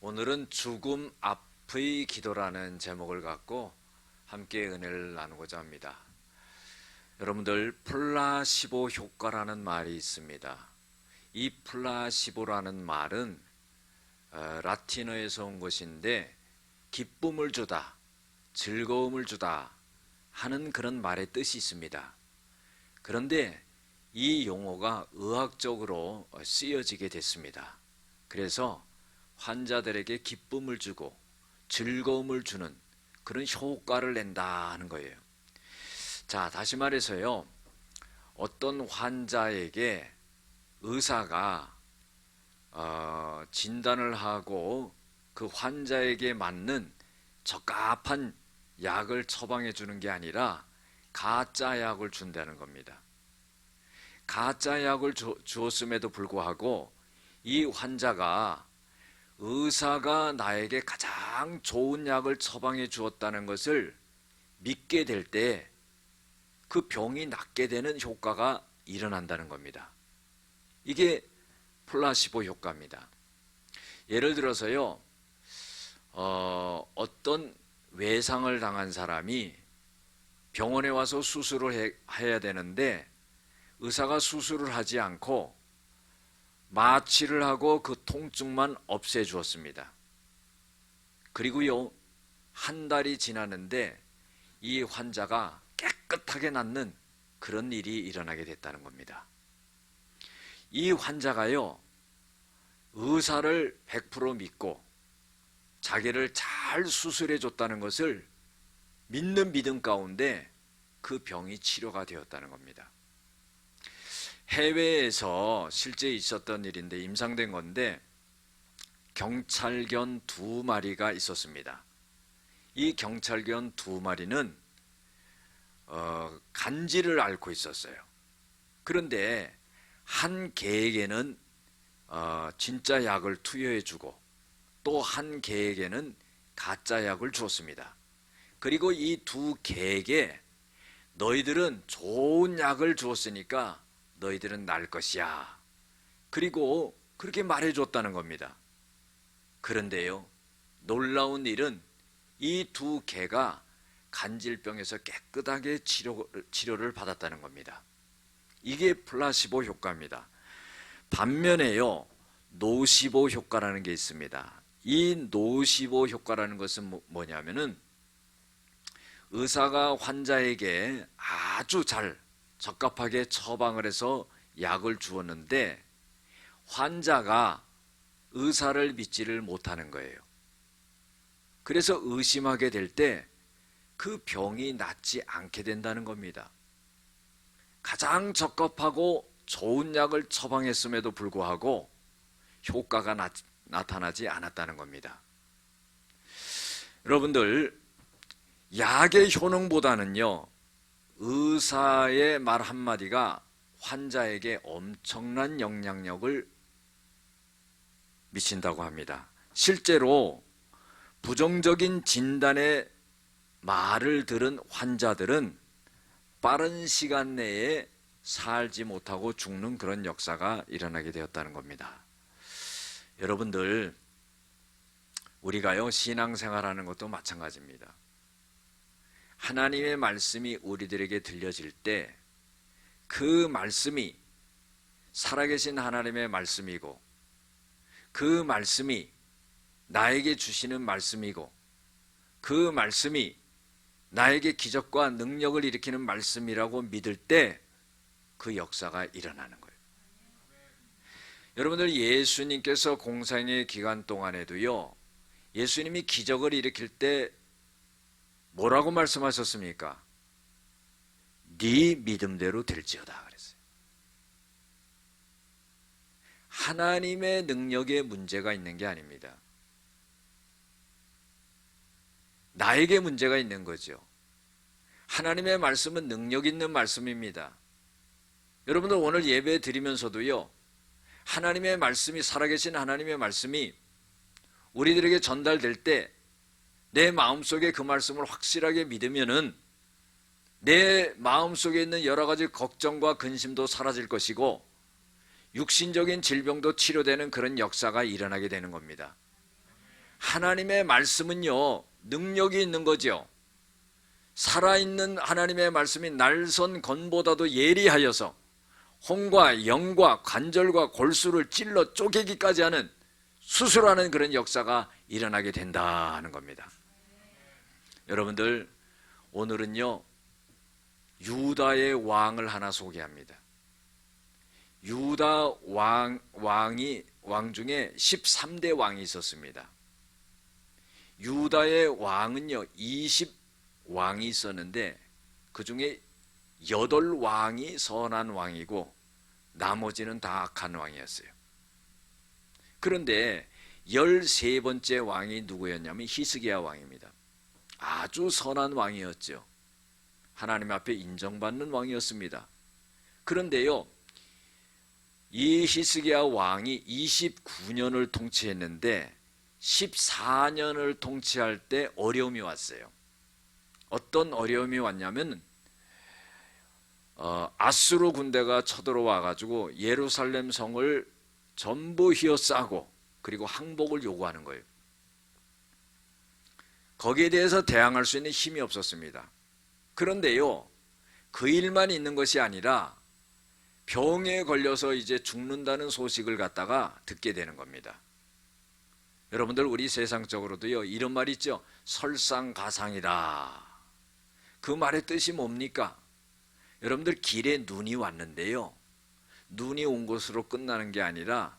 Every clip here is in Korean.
오늘은 죽음 앞의 기도라는 제목을 갖고 함께 은혜를 나누고자 합니다. 여러분들, 플라시보 효과라는 말이 있습니다. 이 플라시보라는 말은 라틴어에서 온 것인데 기쁨을 주다, 즐거움을 주다 하는 그런 말의 뜻이 있습니다. 그런데 이 용어가 의학적으로 쓰여지게 됐습니다. 그래서 환자들에게 기쁨을 주고 즐거움을 주는 그런 효과를 낸다 하는 거예요. 자, 다시 말해서요, 어떤 환자에게 의사가 진단을 하고 그 환자에게 맞는 적합한 약을 처방해 주는 게 아니라 가짜 약을 준다는 겁니다. 가짜 약을 주었음에도 불구하고 이 환자가 의사가 나에게 가장 좋은 약을 처방해 주었다는 것을 믿게 될 때 그 병이 낫게 되는 효과가 일어난다는 겁니다. 이게 플라시보 효과입니다. 예를 들어서요, 어떤 외상을 당한 사람이 병원에 와서 수술을 해야 되는데 의사가 수술을 하지 않고 마취를 하고 그 통증만 없애주었습니다. 그리고요, 한 달이 지나는데 이 환자가 깨끗하게 낫는 그런 일이 일어나게 됐다는 겁니다. 이 환자가요, 의사를 100% 믿고 자기를 잘 수술해 줬다는 것을 믿는 믿음 가운데 그 병이 치료가 되었다는 겁니다. 해외에서 실제 있었던 일인데, 임상된 건데, 경찰견 2마리가 있었습니다. 이 경찰견 2마리는 간질을 앓고 있었어요. 그런데 한 개에게는 진짜 약을 투여해 주고 또 한 개에게는 가짜 약을 주었습니다. 그리고 이 두 개에게 너희들은 좋은 약을 주었으니까 너희들은 날 것이야. 그리고 그렇게 말해줬다는 겁니다. 그런데요, 놀라운 일은 이 두 개가 간질병에서 깨끗하게 치료를 받았다는 겁니다. 이게 플라시보 효과입니다. 반면에요, 노시보 효과라는 게 있습니다. 이 노시보 효과라는 것은 뭐냐면은 의사가 환자에게 아주 잘 적합하게 처방을 해서 약을 주었는데 환자가 의사를 믿지를 못하는 거예요. 그래서 의심하게 될 때 그 병이 낫지 않게 된다는 겁니다. 가장 적합하고 좋은 약을 처방했음에도 불구하고 효과가 나타나지 않았다는 겁니다. 여러분들, 약의 효능보다는요, 의사의 말 한마디가 환자에게 엄청난 영향력을 미친다고 합니다. 실제로 부정적인 진단의 말을 들은 환자들은 빠른 시간 내에 살지 못하고 죽는 그런 역사가 일어나게 되었다는 겁니다. 여러분들, 우리가요, 신앙생활하는 것도 마찬가지입니다. 하나님의 말씀이 우리들에게 들려질 때 그 말씀이 살아계신 하나님의 말씀이고 그 말씀이 나에게 주시는 말씀이고 그 말씀이 나에게 기적과 능력을 일으키는 말씀이라고 믿을 때 그 역사가 일어나는 거예요. 여러분들, 예수님께서 공생의 기간 동안에도요, 예수님이 기적을 일으킬 때 뭐라고 말씀하셨습니까? 네 믿음대로 될지어다 그랬어요. 하나님의 능력에 문제가 있는 게 아닙니다. 나에게 문제가 있는 거죠. 하나님의 말씀은 능력 있는 말씀입니다. 여러분들, 오늘 예배 드리면서도요, 하나님의 말씀이, 살아계신 하나님의 말씀이 우리들에게 전달될 때 내 마음속에 그 말씀을 확실하게 믿으면은 내 마음속에 있는 여러 가지 걱정과 근심도 사라질 것이고 육신적인 질병도 치료되는 그런 역사가 일어나게 되는 겁니다. 하나님의 말씀은요, 능력이 있는 거죠. 살아있는 하나님의 말씀이 날선 건보다도 예리하여서 혼과 영과 관절과 골수를 찔러 쪼개기까지 하는 수술하는 그런 역사가 일어나게 된다는 겁니다. 여러분들, 오늘은요, 유다의 왕을 하나 소개합니다. 유다 왕 중에 13대 왕이 있었습니다. 유다의 왕은요 20왕이 있었는데 그 중에 8왕이 선한 왕이고 나머지는 다 악한 왕이었어요. 그런데 13번째 왕이 누구였냐면 히스기야 왕입니다. 아주 선한 왕이었죠. 하나님 앞에 인정받는 왕이었습니다. 그런데요, 이 히스기야 왕이 29년을 통치했는데 14년을 통치할 때 어려움이 왔어요. 어떤 어려움이 왔냐면 아수르 군대가 쳐들어와 가지고 예루살렘 성을 전부 휘어싸고 그리고 항복을 요구하는 거예요. 거기에 대해서 대항할 수 있는 힘이 없었습니다. 그런데요, 그 일만 있는 것이 아니라 병에 걸려서 이제 죽는다는 소식을 갖다가 듣게 되는 겁니다. 여러분들, 우리 세상적으로도요, 이런 말 있죠. 설상가상이다. 그 말의 뜻이 뭡니까? 여러분들, 길에 눈이 왔는데요, 눈이 온 것으로 끝나는 게 아니라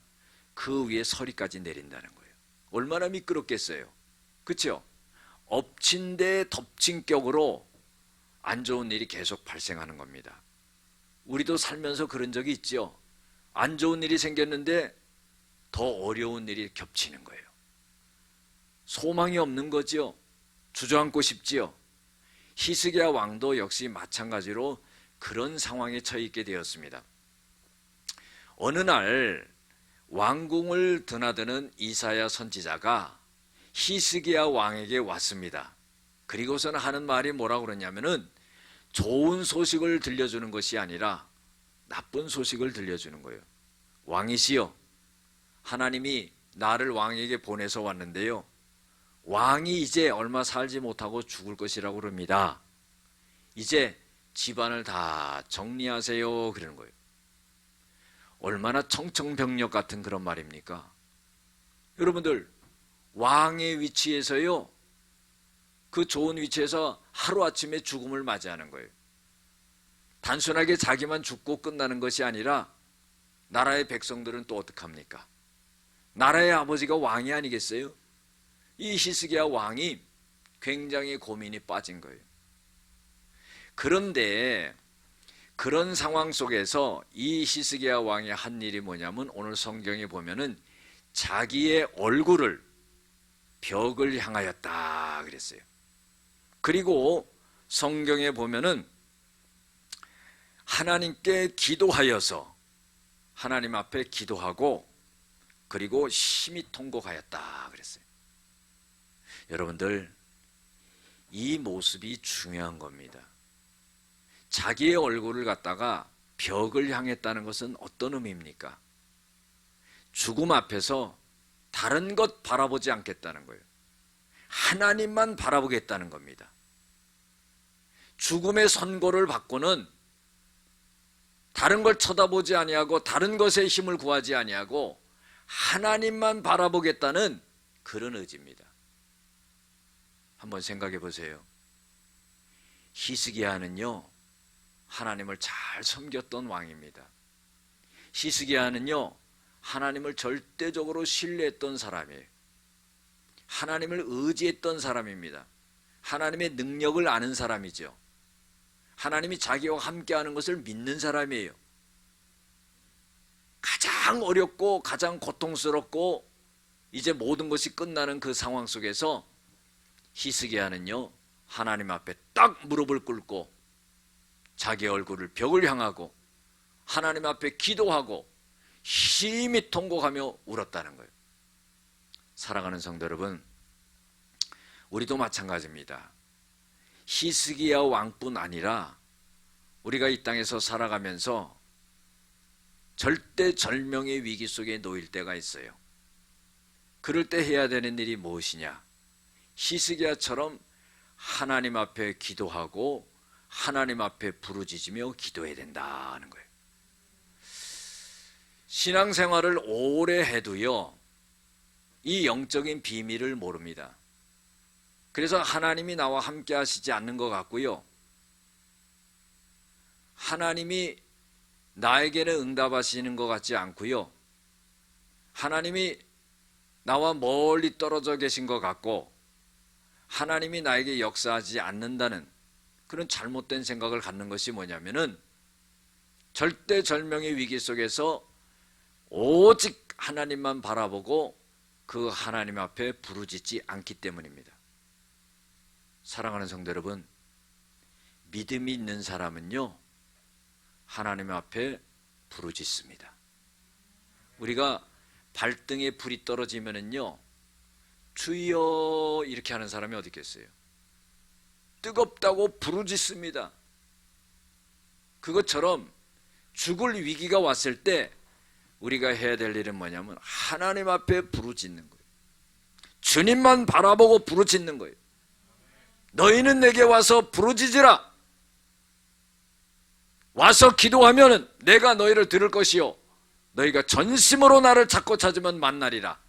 그 위에 서리까지 내린다는 거예요. 얼마나 미끄럽겠어요. 그렇죠? 엎친 데 덮친 격으로 안 좋은 일이 계속 발생하는 겁니다. 우리도 살면서 그런 적이 있죠. 안 좋은 일이 생겼는데 더 어려운 일이 겹치는 거예요. 소망이 없는 거죠. 주저앉고 싶지요. 히스기야 왕도 역시 마찬가지로 그런 상황에 처해 있게 되었습니다. 어느 날 왕궁을 드나드는 이사야 선지자가 히스기야 왕에게 왔습니다. 그리고서는 하는 말이 뭐라고 그러냐면은 좋은 소식을 들려주는 것이 아니라 나쁜 소식을 들려주는 거예요. 왕이시여, 하나님이 나를 왕에게 보내서 왔는데요, 왕이 이제 얼마 살지 못하고 죽을 것이라고 그럽니다. 이제 집안을 다 정리하세요 그러는 거예요. 얼마나 청청병력 같은 그런 말입니까? 여러분들, 왕의 위치에서요, 그 좋은 위치에서 하루아침에 죽음을 맞이하는 거예요. 단순하게 자기만 죽고 끝나는 것이 아니라 나라의 백성들은 또 어떡합니까? 나라의 아버지가 왕이 아니겠어요? 이 히스기야 왕이 굉장히 고민이 빠진 거예요. 그런데 그런 상황 속에서 이 히스기야 왕이 한 일이 뭐냐면 오늘 성경에 보면은 자기의 얼굴을 벽을 향하였다 그랬어요. 그리고 성경에 보면은 하나님께 기도하여서 하나님 앞에 기도하고 그리고 심히 통곡하였다 그랬어요. 여러분들, 이 모습이 중요한 겁니다. 자기의 얼굴을 갖다가 벽을 향했다는 것은 어떤 의미입니까? 죽음 앞에서 다른 것 바라보지 않겠다는 거예요. 하나님만 바라보겠다는 겁니다. 죽음의 선고를 받고는 다른 걸 쳐다보지 아니하고 다른 것에 힘을 구하지 아니하고 하나님만 바라보겠다는 그런 의지입니다. 한번 생각해 보세요. 히스기야는요, 하나님을 잘 섬겼던 왕입니다. 히스기야는요, 하나님을 절대적으로 신뢰했던 사람이에요. 하나님을 의지했던 사람입니다. 하나님의 능력을 아는 사람이죠. 하나님이 자기와 함께하는 것을 믿는 사람이에요. 가장 어렵고 가장 고통스럽고 이제 모든 것이 끝나는 그 상황 속에서 히스기야는요, 하나님 앞에 딱 무릎을 꿇고 자기 얼굴을 벽을 향하고 하나님 앞에 기도하고 심히 통곡하며 울었다는 거예요. 사랑하는 성도 여러분, 우리도 마찬가지입니다. 히스기야 왕뿐 아니라 우리가 이 땅에서 살아가면서 절대절명의 위기 속에 놓일 때가 있어요. 그럴 때 해야 되는 일이 무엇이냐? 히스기야처럼 하나님 앞에 기도하고 하나님 앞에 부르짖으며 기도해야 된다는 거예요. 신앙생활을 오래 해도요, 이 영적인 비밀을 모릅니다. 그래서 하나님이 나와 함께 하시지 않는 것 같고요, 하나님이 나에게는 응답하시는 것 같지 않고요, 하나님이 나와 멀리 떨어져 계신 것 같고 하나님이 나에게 역사하지 않는다는 그런 잘못된 생각을 갖는 것이 뭐냐면은, 절대절명의 위기 속에서 오직 하나님만 바라보고 그 하나님 앞에 부르짖지 않기 때문입니다. 사랑하는 성도 여러분, 믿음이 있는 사람은요, 하나님 앞에 부르짖습니다. 우리가 발등에 불이 떨어지면은요, 주여 이렇게 하는 사람이 어디 있겠어요? 뜨겁다고 부르짖습니다. 그것처럼 죽을 위기가 왔을 때 우리가 해야 될 일은 뭐냐면 하나님 앞에 부르짖는 거예요. 주님만 바라보고 부르짖는 거예요. 너희는 내게 와서 부르짖으라. 와서 기도하면 내가 너희를 들을 것이요, 너희가 전심으로 나를 찾고 찾으면 만나리라.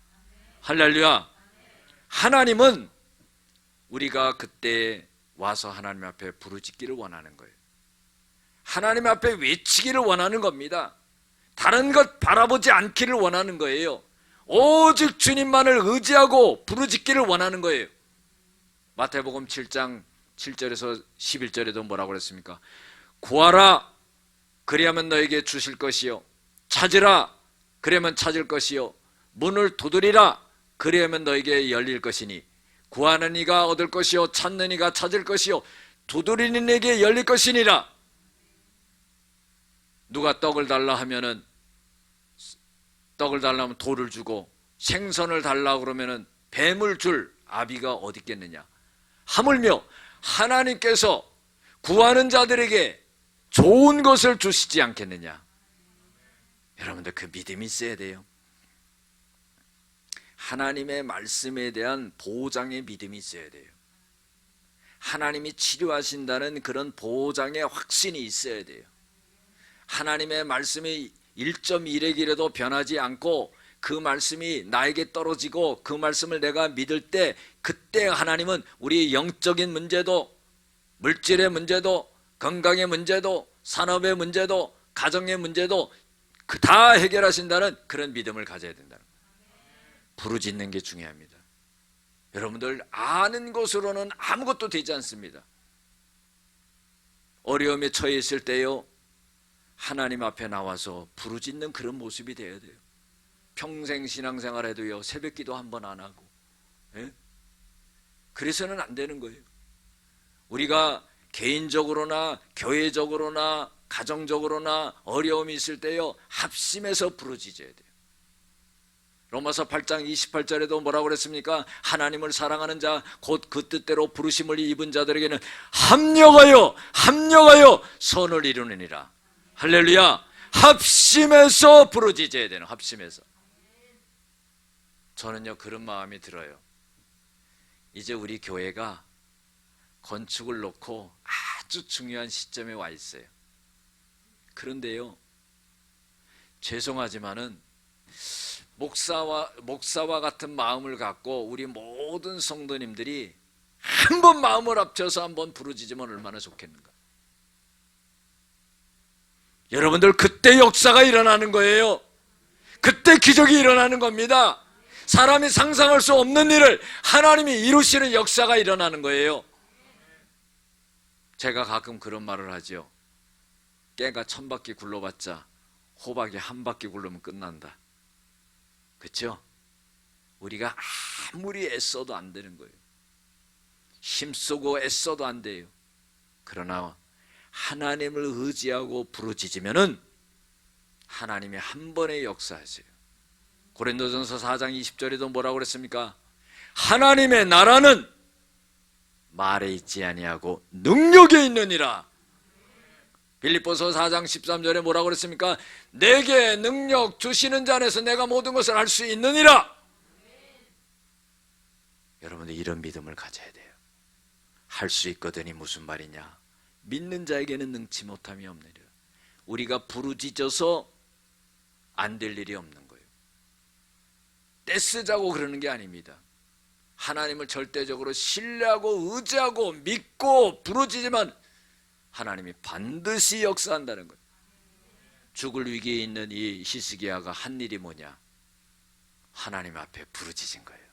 할렐루야. 하나님은 우리가 그때 와서 하나님 앞에 부르짖기를 원하는 거예요. 하나님 앞에 외치기를 원하는 겁니다. 다른 것 바라보지 않기를 원하는 거예요. 오직 주님만을 의지하고 부르짖기를 원하는 거예요. 마태복음 7장 7절에서 11절에도 뭐라고 그랬습니까? 구하라, 그리하면 너에게 주실 것이요, 찾으라, 그러면 찾을 것이요, 문을 두드리라, 그리하면 너에게 열릴 것이니 구하는 이가 얻을 것이요, 찾는 이가 찾을 것이요, 두드리는 이에게 열릴 것이니라. 누가 떡을 달라 하면은, 떡을 달라면 돌을 주고, 생선을 달라 그러면은 뱀을 줄 아비가 어디 있겠느냐? 하물며 하나님께서 구하는 자들에게 좋은 것을 주시지 않겠느냐? 여러분들 그 믿음이 있어야 돼요. 하나님의 말씀에 대한 보장의 믿음이 있어야 돼요. 하나님이 치료하신다는 그런 보장의 확신이 있어야 돼요. 하나님의 말씀이 1.1획이라도 변하지 않고 그 말씀이 나에게 떨어지고 그 말씀을 내가 믿을 때, 그때 하나님은 우리의 영적인 문제도, 물질의 문제도, 건강의 문제도, 산업의 문제도, 가정의 문제도 다 해결하신다는 그런 믿음을 가져야 된다는 거예요. 부르짖는 게 중요합니다. 여러분들 아는 것으로는 아무것도 되지 않습니다. 어려움에 처해 있을 때요, 하나님 앞에 나와서 부르짖는 그런 모습이 되어야 돼요. 평생 신앙생활 해도요, 새벽기도 한 번 안 하고, 그래서는 안 되는 거예요. 우리가 개인적으로나 교회적으로나 가정적으로나 어려움이 있을 때요, 합심해서 부르짖어야 돼요. 로마서 8장 28절에도 뭐라고 그랬습니까? 하나님을 사랑하는 자, 곧 그 뜻대로 부르심을 입은 자들에게는 합력하여 선을 이루느니라. 할렐루야. 합심해서 부르짖어야 되는, 합심해서. 저는요, 그런 마음이 들어요. 이제 우리 교회가 건축을 놓고 아주 중요한 시점에 와 있어요. 그런데요, 죄송하지만은 목사와 같은 마음을 갖고 우리 모든 성도님들이 한번 마음을 합쳐서 한번 부르짖으면 얼마나 좋겠는가. 여러분들 그때 역사가 일어나는 거예요. 그때 기적이 일어나는 겁니다. 사람이 상상할 수 없는 일을 하나님이 이루시는 역사가 일어나는 거예요. 제가 가끔 그런 말을 하죠. 깨가 1000바퀴 굴러봤자 호박이 한 바퀴 굴르면 끝난다. 그렇죠? 우리가 아무리 애써도 안 되는 거예요. 힘쓰고 애써도 안 돼요. 그러나 하나님을 의지하고 부르짖으면은 하나님이 한 번에 역사하세요. 고린도전서 4장 20절에도 뭐라고 그랬습니까? 하나님의 나라는 말에 있지 아니하고 능력에 있느니라. 빌립보서 4장 13절에 뭐라고 그랬습니까? 내게 능력 주시는 자 안에서 내가 모든 것을 할 수 있느니라. 여러분들 이런 믿음을 가져야 돼요. 할 수 있거든이 무슨 말이냐? 믿는 자에게는 능치 못함이 없느니라. 우리가 부르짖어서 안 될 일이 없는 거예요. 떼쓰자고 그러는 게 아닙니다. 하나님을 절대적으로 신뢰하고 의지하고 믿고 부르짖으면 하나님이 반드시 역사한다는 거예요. 죽을 위기에 있는 이 히스기야가 한 일이 뭐냐? 하나님 앞에 부르짖은 거예요.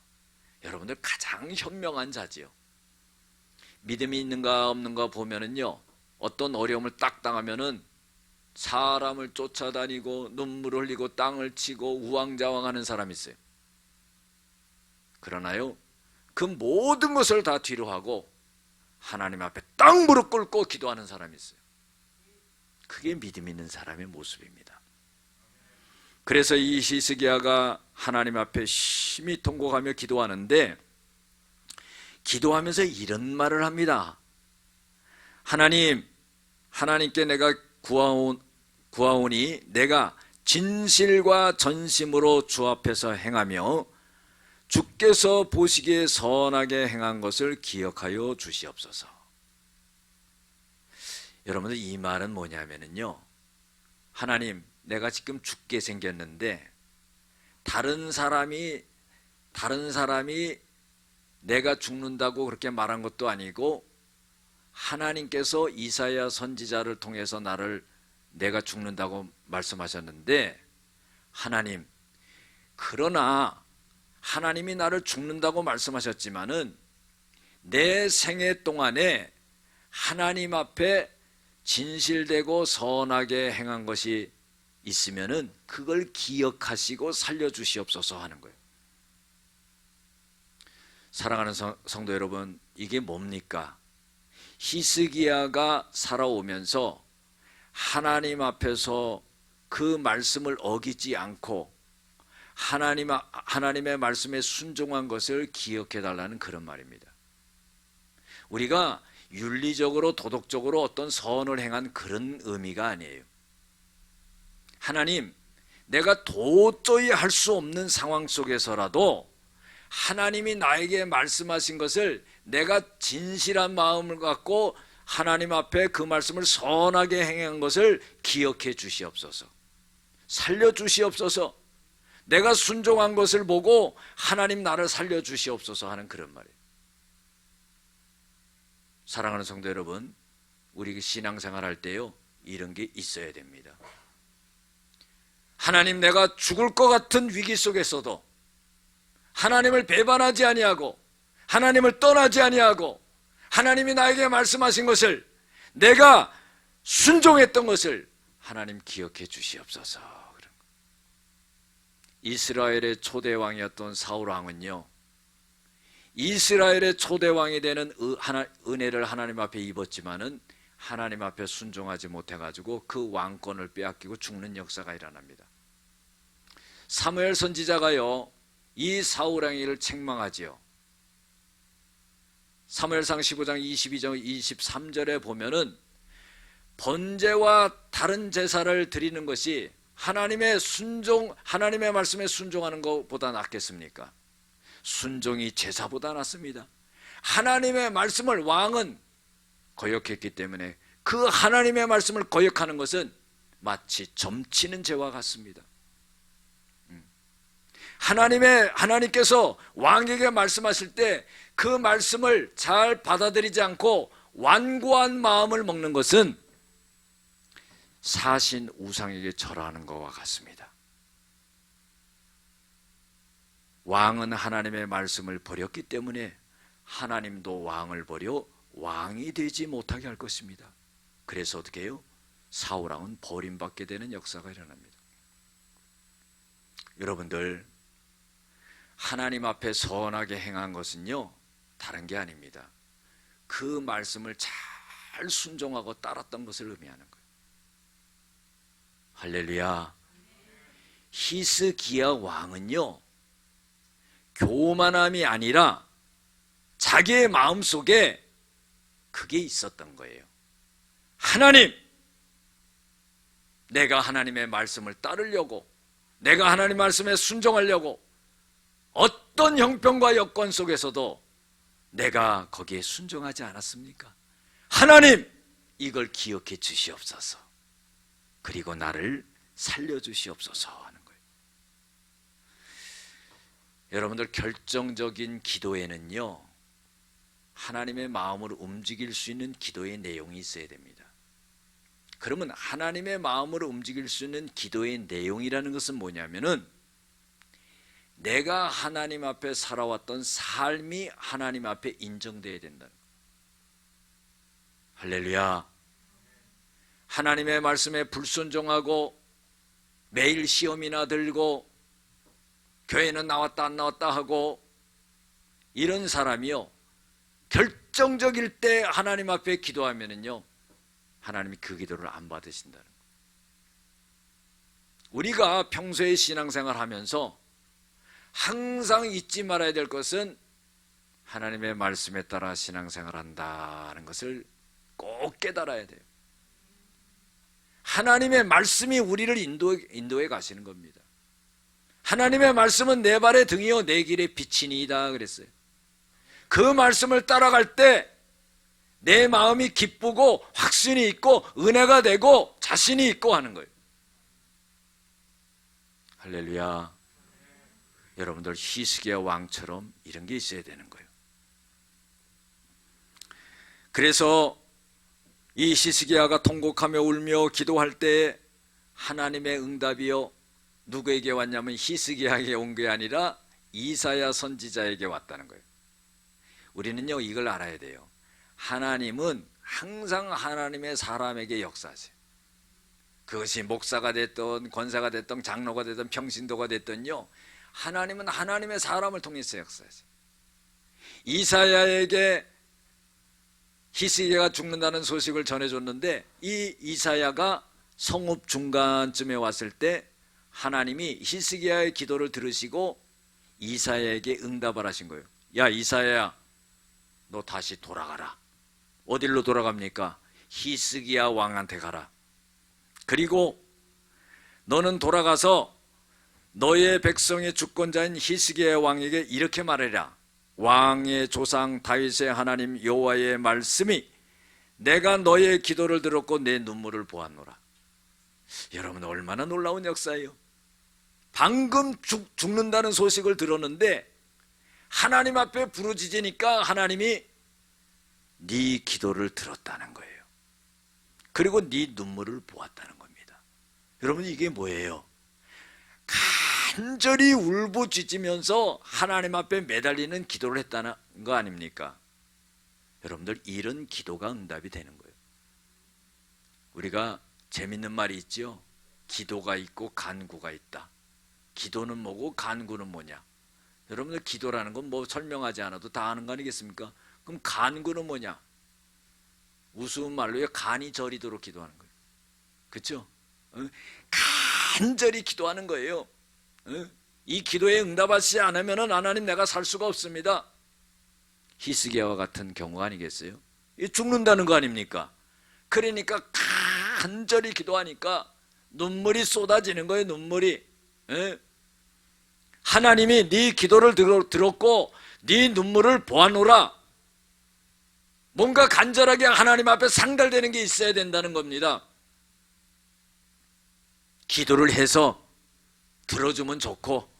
여러분들 가장 현명한 자지요. 믿음이 있는가 없는가 보면은요, 어떤 어려움을 딱 당하면은 사람을 쫓아다니고 눈물을 흘리고 땅을 치고 우왕좌왕하는 사람이 있어요. 그러나요, 그 모든 것을 다 뒤로 하고 하나님 앞에 딱 무릎 꿇고 기도하는 사람이 있어요. 그게 믿음 있는 사람의 모습입니다. 그래서 이 히스기야가 하나님 앞에 심히 통곡하며 기도하는데, 기도하면서 이런 말을 합니다. 하나님께 내가 구하오니 내가 진실과 전심으로 주 앞에서 행하며 주께서 보시기에 선하게 행한 것을 기억하여 주시옵소서. 여러분들 이 말은 뭐냐면요, 하나님, 내가 지금 죽게 생겼는데 다른 사람이 내가 죽는다고 그렇게 말한 것도 아니고 하나님께서 이사야 선지자를 통해서 내가 죽는다고 말씀하셨는데, 하나님, 그러나 하나님이 나를 죽는다고 말씀하셨지만은 내 생애 동안에 하나님 앞에 진실되고 선하게 행한 것이 있으면은 그걸 기억하시고 살려주시옵소서 하는 거예요. 사랑하는 성도 여러분, 이게 뭡니까? 히스기야가 살아오면서 하나님 앞에서 그 말씀을 어기지 않고 하나님의 말씀에 순종한 것을 기억해 달라는 그런 말입니다. 우리가 윤리적으로 도덕적으로 어떤 선을 행한 그런 의미가 아니에요. 하나님, 내가 도저히 할 수 없는 상황 속에서라도 하나님이 나에게 말씀하신 것을 내가 진실한 마음을 갖고 하나님 앞에 그 말씀을 선하게 행한 것을 기억해 주시옵소서. 살려주시옵소서. 내가 순종한 것을 보고 하나님 나를 살려주시옵소서 하는 그런 말이에요. 사랑하는 성도 여러분, 우리 신앙생활 할 때요, 이런 게 있어야 됩니다. 하나님, 내가 죽을 것 같은 위기 속에서도 하나님을 배반하지 아니하고 하나님을 떠나지 아니하고 하나님이 나에게 말씀하신 것을 내가 순종했던 것을 하나님 기억해 주시옵소서. 이스라엘의 초대왕이었던 사울왕은요, 이스라엘의 초대왕이 되는 은혜를 하나님 앞에 입었지만은 하나님 앞에 순종하지 못해가지고 그 왕권을 빼앗기고 죽는 역사가 일어납니다. 사무엘 선지자가요, 이 사울왕을 책망하지요. 사무엘상 15장 22절 23절에 보면은 번제와 다른 제사를 드리는 것이 하나님의 말씀에 순종하는 것보다 낫겠습니까? 순종이 제사보다 낫습니다. 하나님의 말씀을 왕은 거역했기 때문에 그 하나님의 말씀을 거역하는 것은 마치 점치는 죄와 같습니다. 하나님께서 왕에게 말씀하실 때 그 말씀을 잘 받아들이지 않고 완고한 마음을 먹는 것은 사신 우상에게 절하는 것과 같습니다. 왕은 하나님의 말씀을 버렸기 때문에 하나님도 왕을 버려 왕이 되지 못하게 할 것입니다. 그래서 어떻게 해요? 사울왕은 버림받게 되는 역사가 일어납니다. 여러분들, 하나님 앞에 선하게 행한 것은요, 다른 게 아닙니다. 그 말씀을 잘 순종하고 따랐던 것을 의미하는 거예요. 할렐루야. 히스기야 왕은요, 교만함이 아니라 자기의 마음속에 그게 있었던 거예요. 하나님, 내가 하나님의 말씀을 따르려고, 내가 하나님 말씀에 순종하려고 어떤 형편과 여건 속에서도 내가 거기에 순종하지 않았습니까? 하나님, 이걸 기억해 주시옵소서. 그리고 나를 살려주시옵소서 하는 거예요. 여러분들, 결정적인 기도에는요, 하나님의 마음을 움직일 수 있는 기도의 내용이 있어야 됩니다. 그러면 하나님의 마음으로 움직일 수 있는 기도의 내용이라는 것은 뭐냐면은, 내가 하나님 앞에 살아왔던 삶이 하나님 앞에 인정되어야 된다는 거예요. 할렐루야. 하나님의 말씀에 불순종하고 매일 시험이나 들고 교회는 나왔다 안 나왔다 하고 이런 사람이요, 결정적일 때 하나님 앞에 기도하면은요, 하나님이 그 기도를 안 받으신다는 거예요. 우리가 평소에 신앙생활 하면서 항상 잊지 말아야 될 것은 하나님의 말씀에 따라 신앙생활 한다는 것을 꼭 깨달아야 돼요. 하나님의 말씀이 우리를 인도해 가시는 겁니다. 하나님의 말씀은 내 발의 등이요 내 길의 빛이니이다 그랬어요. 그 말씀을 따라갈 때 내 마음이 기쁘고 확신이 있고 은혜가 되고 자신이 있고 하는 거예요. 할렐루야. 여러분들, 히스기야 왕처럼 이런 게 있어야 되는 거예요. 그래서 이 히스기야가 통곡하며 울며 기도할 때 하나님의 응답이요, 누구에게 왔냐면 히스기야에게 온 게 아니라 이사야 선지자에게 왔다는 거예요. 우리는요, 이걸 알아야 돼요. 하나님은 항상 하나님의 사람에게 역사하세요. 그것이 목사가 됐든 권사가 됐든 장로가 됐든 평신도가 됐든요, 하나님은 하나님의 사람을 통해서 역사하세요. 이사야에게 히스기야가 죽는다는 소식을 전해줬는데, 이 이사야가 성읍 중간쯤에 왔을 때 하나님이 히스기야의 기도를 들으시고 이사야에게 응답을 하신 거예요. 야, 이사야야, 너 다시 돌아가라. 어디로 돌아갑니까? 히스기야 왕한테 가라. 그리고 너는 돌아가서 너의 백성의 주권자인 히스기야 왕에게 이렇게 말해라. 왕의 조상 다윗의 하나님 여호와의 말씀이 내가 너의 기도를 들었고 내 눈물을 보았노라. 여러분, 얼마나 놀라운 역사예요. 방금 죽는다는 소식을 들었는데 하나님 앞에 부르짖으니까 하나님이 네 기도를 들었다는 거예요. 그리고 네 눈물을 보았다는 겁니다. 여러분, 이게 뭐예요? 간절히 울부짖으면서 하나님 앞에 매달리는 기도를 했다는 거 아닙니까? 여러분들, 이런 기도가 응답이 되는 거예요. 우리가 재밌는 말이 있죠. 기도가 있고 간구가 있다. 기도는 뭐고 간구는 뭐냐? 여러분들, 기도라는 건 뭐 설명하지 않아도 다 아는 거 아니겠습니까? 그럼 간구는 뭐냐? 우스운 말로요, 간이 저리도록 기도하는 거예요. 그렇죠? 간절히 기도하는 거예요. 이 기도에 응답하시지 않으면 하나님, 내가 살 수가 없습니다. 히스기야와 같은 경우가 아니겠어요? 죽는다는 거 아닙니까? 그러니까 간절히 기도하니까 눈물이 쏟아지는 거예요. 눈물이. 하나님이 네 기도를 들었고 네 눈물을 보아노라. 뭔가 간절하게 하나님 앞에 상달되는 게 있어야 된다는 겁니다. 기도를 해서 들어주면 좋고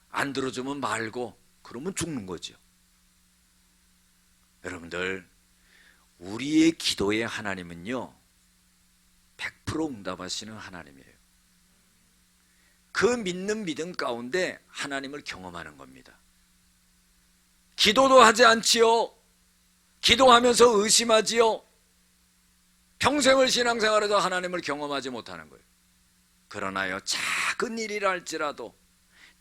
안 들어주면 말고 그러면 죽는 거죠. 여러분들, 우리의 기도에 하나님은요 100% 응답하시는 하나님이에요. 그 믿는 믿음 가운데 하나님을 경험하는 겁니다. 기도도 하지 않지요. 기도하면서 의심하지요. 평생을 신앙생활에도 하나님을 경험하지 못하는 거예요. 그러나요, 작은 일이라 할지라도,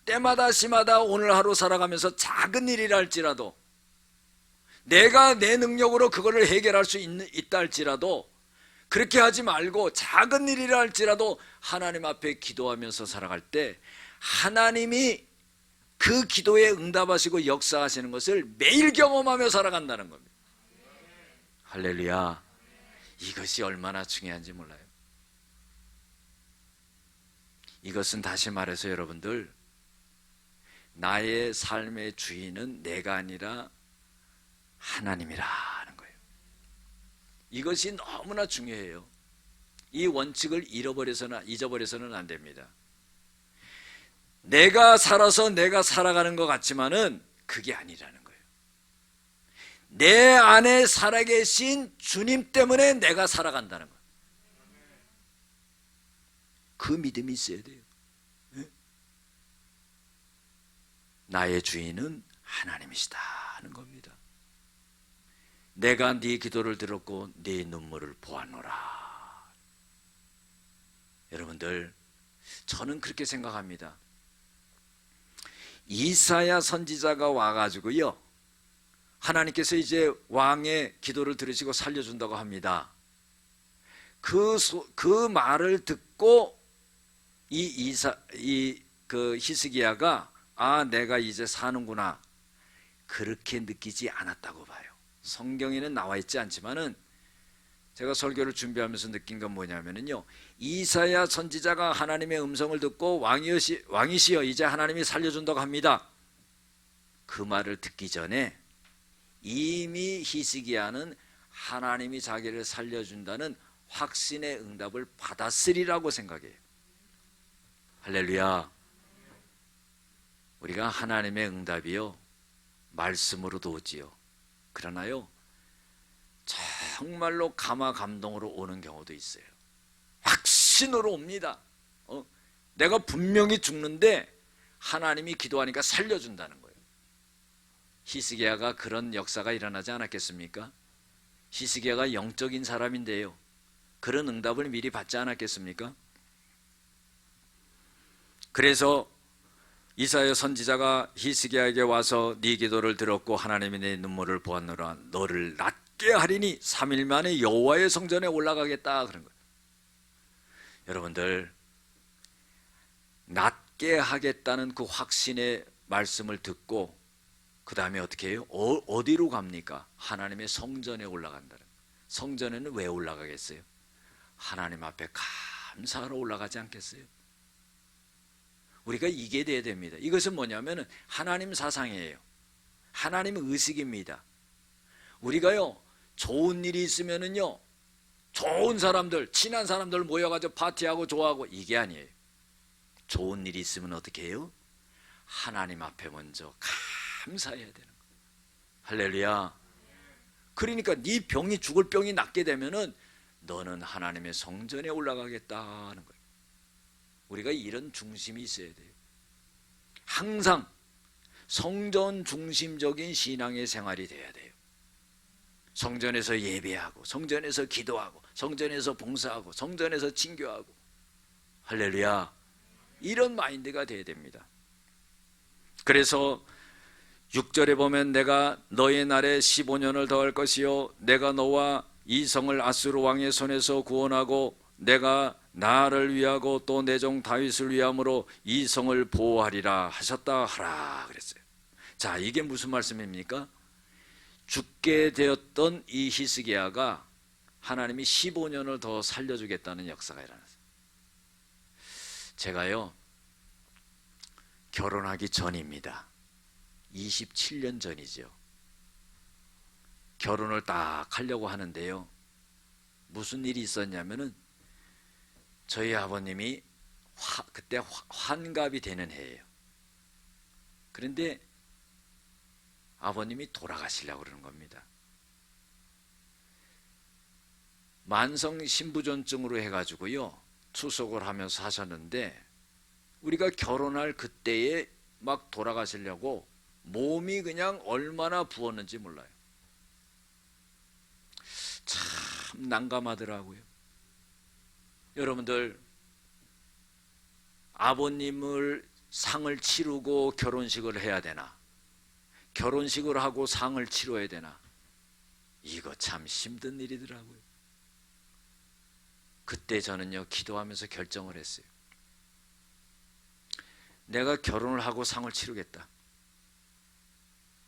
때마다 시마다 오늘 하루 살아가면서 작은 일이라 할지라도, 내가 내 능력으로 그거를 해결할 수 있다 할지라도 그렇게 하지 말고 작은 일이라 할지라도 하나님 앞에 기도하면서 살아갈 때 하나님이 그 기도에 응답하시고 역사하시는 것을 매일 경험하며 살아간다는 겁니다. 할렐루야. 이것이 얼마나 중요한지 몰라요. 이것은 다시 말해서 여러분들, 나의 삶의 주인은 내가 아니라 하나님이라 하는 거예요. 이것이 너무나 중요해요. 이 원칙을 잊어버려서는 안 됩니다. 내가 살아서 내가 살아가는 것 같지만은 그게 아니라는 거예요. 내 안에 살아계신 주님 때문에 내가 살아간다는 거예요. 그 믿음이 있어야 돼요. 나의 주인은 하나님이시다 하는 겁니다. 내가 네 기도를 들었고 네 눈물을 보았노라. 여러분들, 저는 그렇게 생각합니다. 이사야 선지자가 와가지고요, 하나님께서 이제 왕의 기도를 들으시고 살려준다고 합니다. 그 말을 듣고 히스기야가 내가 이제 사는구나, 그렇게 느끼지 않았다고 봐요. 성경에는 나와 있지 않지만은 제가 설교를 준비하면서 느낀 건 뭐냐면요, 이사야 선지자가 하나님의 음성을 듣고 왕이시여 이제 하나님이 살려준다고 합니다. 그 말을 듣기 전에 이미 히스기야는 하나님이 자기를 살려준다는 확신의 응답을 받았으리라고 생각해요. 할렐루야. 우리가 하나님의 응답이요, 말씀으로도 오지요. 그러나요, 정말로 감화 감동으로 오는 경우도 있어요. 확신으로 옵니다. 내가 분명히 죽는데 하나님이 기도하니까 살려준다는 거예요. 히스기야가 그런 역사가 일어나지 않았겠습니까? 히스기야가 영적인 사람인데요, 그런 응답을 미리 받지 않았겠습니까? 그래서 이사야 선지자가 히스기야에게 와서 네 기도를 들었고 하나님이 내 눈물을 보았노라. 너를 낫게 하리니 3일 만에 여호와의 성전에 올라가겠다 그런 거예요. 여러분들, 낫게 하겠다는 그 확신의 말씀을 듣고 그 다음에 어떻게 해요? 어디로 갑니까? 하나님의 성전에 올라간다는 거예요. 성전에는 왜 올라가겠어요? 하나님 앞에 감사하러 올라가지 않겠어요? 우리가 이게 돼야 됩니다. 이것은 뭐냐면 하나님 사상이에요. 하나님 의식입니다. 우리가요, 좋은 일이 있으면은요, 좋은 사람들, 친한 사람들 모여가지고 파티하고 좋아하고, 이게 아니에요. 좋은 일이 있으면 어떻게 해요? 하나님 앞에 먼저 감사해야 되는 거예요. 할렐루야. 그러니까 네 병이, 죽을 병이 낫게 되면은 너는 하나님의 성전에 올라가겠다는 거예요. 우리가 이런 중심이 있어야 돼요. 항상 성전 중심적인 신앙의 생활이 돼야 돼요. 성전에서 예배하고, 성전에서 기도하고, 성전에서 봉사하고, 성전에서 친교하고, 할렐루야, 이런 마인드가 돼야 됩니다. 그래서 6절에 보면 내가 너의 날에 15년을 더할 것이요 내가 너와 이 성을 아수르 왕의 손에서 구원하고 내가 나를 위하고 또 내 종 다윗을 위함으로 이 성을 보호하리라 하셨다 하라 그랬어요. 자, 이게 무슨 말씀입니까? 죽게 되었던 이 히스기야가 하나님이 15년을 더 살려주겠다는 역사가 일어났어요. 제가요, 결혼하기 전입니다. 27년 전이죠. 결혼을 딱 하려고 하는데요, 무슨 일이 있었냐면은 저희 아버님이 그때 환갑이 되는 해예요. 그런데 아버님이 돌아가시려고 그러는 겁니다. 만성 신부전증으로 해가지고요, 투석을 하면서 사셨는데 우리가 결혼할 그때에 막 돌아가시려고 몸이 그냥 얼마나 부었는지 몰라요. 참 난감하더라고요. 여러분들, 아버님을 상을 치르고 결혼식을 해야 되나, 결혼식을 하고 상을 치러야 되나, 이거 참 힘든 일이더라고요. 그때 저는요, 기도하면서 결정을 했어요. 내가 결혼을 하고 상을 치르겠다.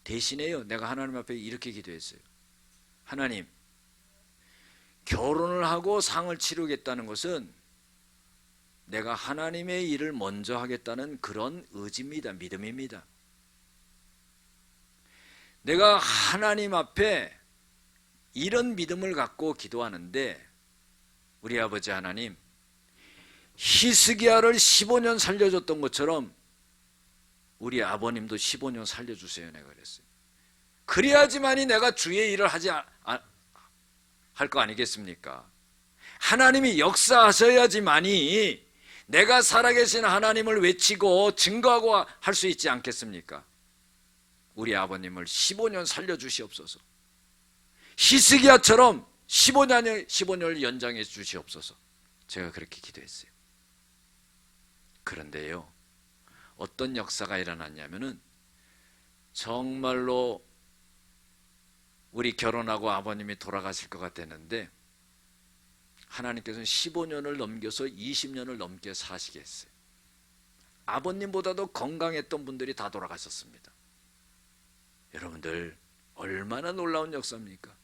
대신에요, 내가 하나님 앞에 이렇게 기도했어요. 하나님, 결혼을 하고 상을 치르겠다는 것은 내가 하나님의 일을 먼저 하겠다는 그런 의지입니다. 믿음입니다. 내가 하나님 앞에 이런 믿음을 갖고 기도하는데, 우리 아버지 하나님, 히스기야를 15년 살려줬던 것처럼 우리 아버님도 15년 살려주세요. 내가 그랬어요. 그래야지만이 내가 주의 일을 하지 할 거 아니겠습니까? 하나님이 역사하셔야지만이 내가 살아계신 하나님을 외치고 증거하고 할 수 있지 않겠습니까? 우리 아버님을 15년 살려주시옵소서. 히스기야처럼 15년을 연장해 주시옵소서. 제가 그렇게 기도했어요. 그런데요, 어떤 역사가 일어났냐면은, 정말로 우리 결혼하고 아버님이 돌아가실 것 같았는데 하나님께서는 15년을 넘겨서 20년을 넘게 사시게 했어요. 아버님보다도 건강했던 분들이 다 돌아가셨습니다. 여러분들, 얼마나 놀라운 역사입니까?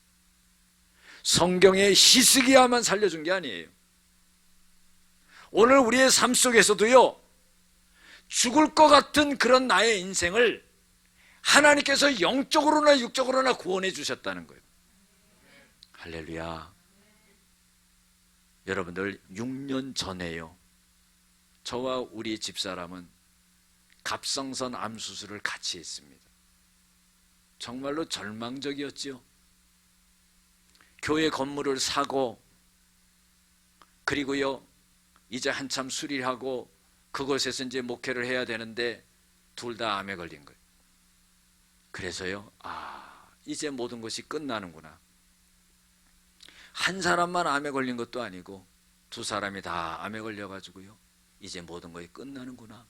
성경에 히스기야만 살려준 게 아니에요. 오늘 우리의 삶 속에서도요, 죽을 것 같은 그런 나의 인생을 하나님께서 영적으로나 육적으로나 구원해 주셨다는 거예요. 할렐루야. 여러분들, 6년 전에요, 저와 우리 집사람은 갑상선 암 수술을 같이 했습니다. 정말로 절망적이었지요. 교회 건물을 사고, 그리고요, 이제 한참 수리하고 그곳에서 이제 목회를 해야 되는데 둘 다 암에 걸린 거예요. 그래서요, 이제 모든 것이 끝나는구나. 한 사람만 암에 걸린 것도 아니고 두 사람이 다 암에 걸려가지고요, 이제 모든 것이 끝나는구나,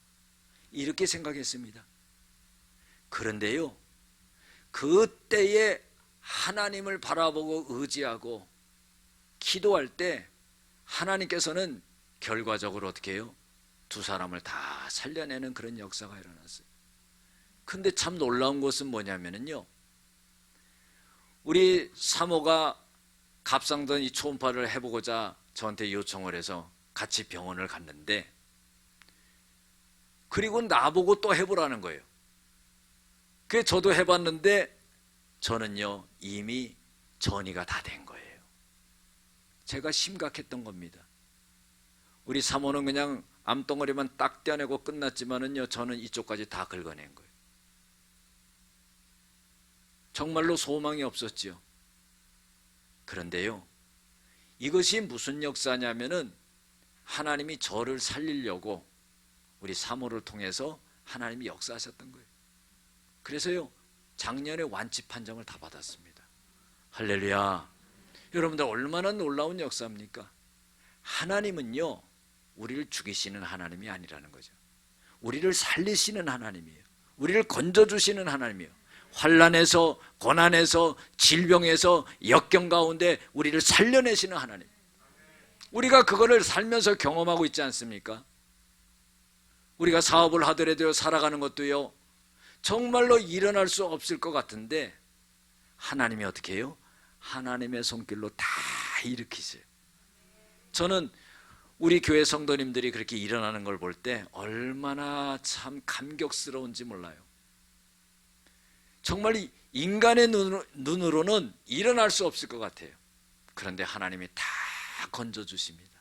이렇게 생각했습니다. 그런데요, 그때에 하나님을 바라보고 의지하고 기도할 때 하나님께서는 결과적으로 어떻게 해요? 두 사람을 다 살려내는 그런 역사가 일어났어요. 근데 참 놀라운 것은 뭐냐면요, 우리 사모가 갑상선 이 초음파를 해보고자 저한테 요청을 해서 같이 병원을 갔는데, 그리고 나보고 또 해보라는 거예요. 그래서 저도 해봤는데 저는요, 이미 전이가 다 된 거예요. 제가 심각했던 겁니다. 우리 사모는 그냥 암덩어리만 딱 떼어내고 끝났지만은요, 저는 이쪽까지 다 긁어낸 거예요. 정말로 소망이 없었지요. 그런데요, 이것이 무슨 역사냐면은 하나님이 저를 살리려고 우리 사모를 통해서 하나님이 역사하셨던 거예요. 그래서요, 작년에 완치 판정을 다 받았습니다. 할렐루야. 여러분들, 얼마나 놀라운 역사입니까? 하나님은요, 우리를 죽이시는 하나님이 아니라는 거죠. 우리를 살리시는 하나님이에요. 우리를 건져주시는 하나님이에요. 환난에서, 고난에서, 질병에서, 역경 가운데 우리를 살려내시는 하나님. 우리가 그거를 살면서 경험하고 있지 않습니까? 우리가 사업을 하더라도 살아가는 것도요, 정말로 일어날 수 없을 것 같은데 하나님이 어떻게 해요? 하나님의 손길로 다 일으키세요. 저는 우리 교회 성도님들이 그렇게 일어나는 걸 볼 때 얼마나 참 감격스러운지 몰라요. 정말 인간의 눈으로는 일어날 수 없을 것 같아요. 그런데 하나님이 다 건져주십니다.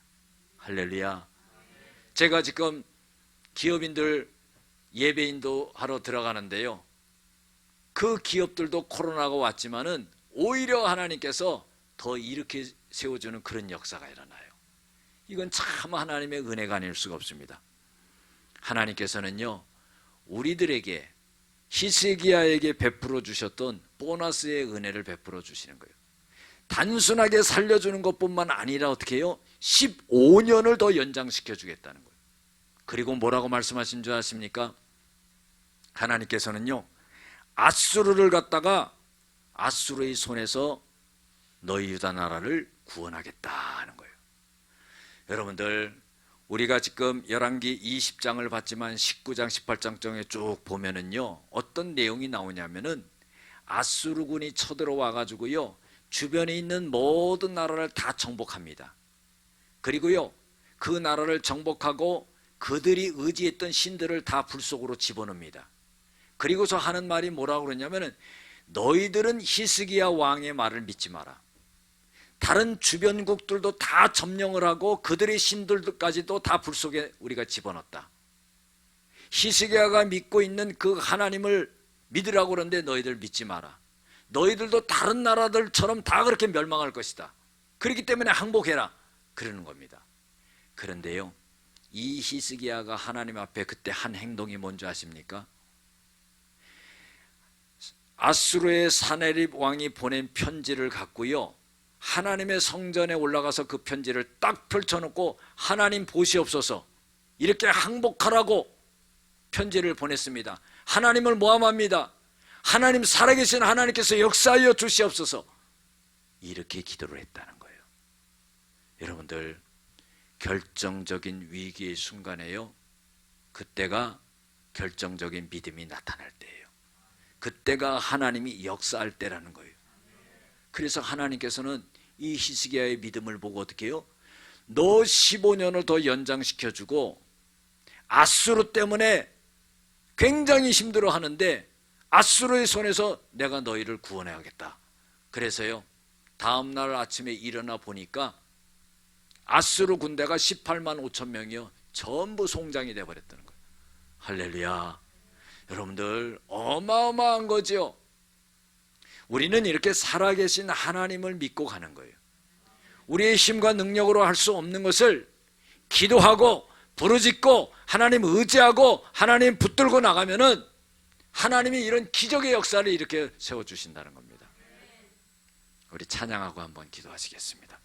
할렐루야. 제가 지금 기업인들 예배인도 하러 들어가는데요, 그 기업들도 코로나가 왔지만은 오히려 하나님께서 더 일으켜 세워주는 그런 역사가 일어나요. 이건 참 하나님의 은혜가 아닐 수가 없습니다. 하나님께서는요, 우리들에게, 히스기야에게 베풀어 주셨던 보너스의 은혜를 베풀어 주시는 거예요. 단순하게 살려주는 것뿐만 아니라 어떻게 해요? 15년을 더 연장시켜 주겠다는 거예요. 그리고 뭐라고 말씀하신 줄 아십니까? 하나님께서는요, 아수르를 갖다가 아수르의 손에서 너희 유다 나라를 구원하겠다는 거예요. 여러분들, 우리가 지금 열왕기 20장을 봤지만 19장, 18장 중에 쭉 보면은요, 어떤 내용이 나오냐면은 아수르군이 쳐들어와 가지고요, 주변에 있는 모든 나라를 다 정복합니다. 그리고요, 그 나라를 정복하고 그들이 의지했던 신들을 다 불 속으로 집어넣습니다. 그리고서 하는 말이 뭐라고 그러냐면은 너희들은 히스기야 왕의 말을 믿지 마라. 다른 주변국들도 다 점령을 하고 그들의 신들까지도 다 불 속에 우리가 집어넣었다. 히스기야가 믿고 있는 그 하나님을 믿으라고 그러는데 너희들 믿지 마라. 너희들도 다른 나라들처럼 다 그렇게 멸망할 것이다. 그렇기 때문에 항복해라. 그러는 겁니다. 그런데요, 이 히스기야가 하나님 앞에 그때 한 행동이 뭔지 아십니까? 아수르의 사네립 왕이 보낸 편지를 갖고요, 하나님의 성전에 올라가서 그 편지를 딱 펼쳐놓고 하나님 보시옵소서, 이렇게 항복하라고 편지를 보냈습니다. 하나님을 모함합니다. 하나님, 살아계신 하나님께서 역사하여 주시옵소서, 이렇게 기도를 했다는 거예요. 여러분들, 결정적인 위기의 순간에요, 그때가 결정적인 믿음이 나타날 때예요. 그때가 하나님이 역사할 때라는 거예요. 그래서 하나님께서는 이 히스기야의 믿음을 보고 어떻게 해요? 너 15년을 더 연장시켜주고, 아수르 때문에 굉장히 힘들어하는데 아수르의 손에서 내가 너희를 구원해야겠다. 그래서요, 다음날 아침에 일어나 보니까 아수르 군대가 18만 5천 명이요, 전부 송장이 되어버렸다는 거예요. 할렐루야. 여러분들, 어마어마한 거죠. 우리는 이렇게 살아계신 하나님을 믿고 가는 거예요. 우리의 힘과 능력으로 할 수 없는 것을 기도하고 부르짖고 하나님 의지하고 하나님 붙들고 나가면은 하나님이 이런 기적의 역사를 이렇게 세워주신다는 겁니다. 우리 찬양하고 한번 기도하시겠습니다.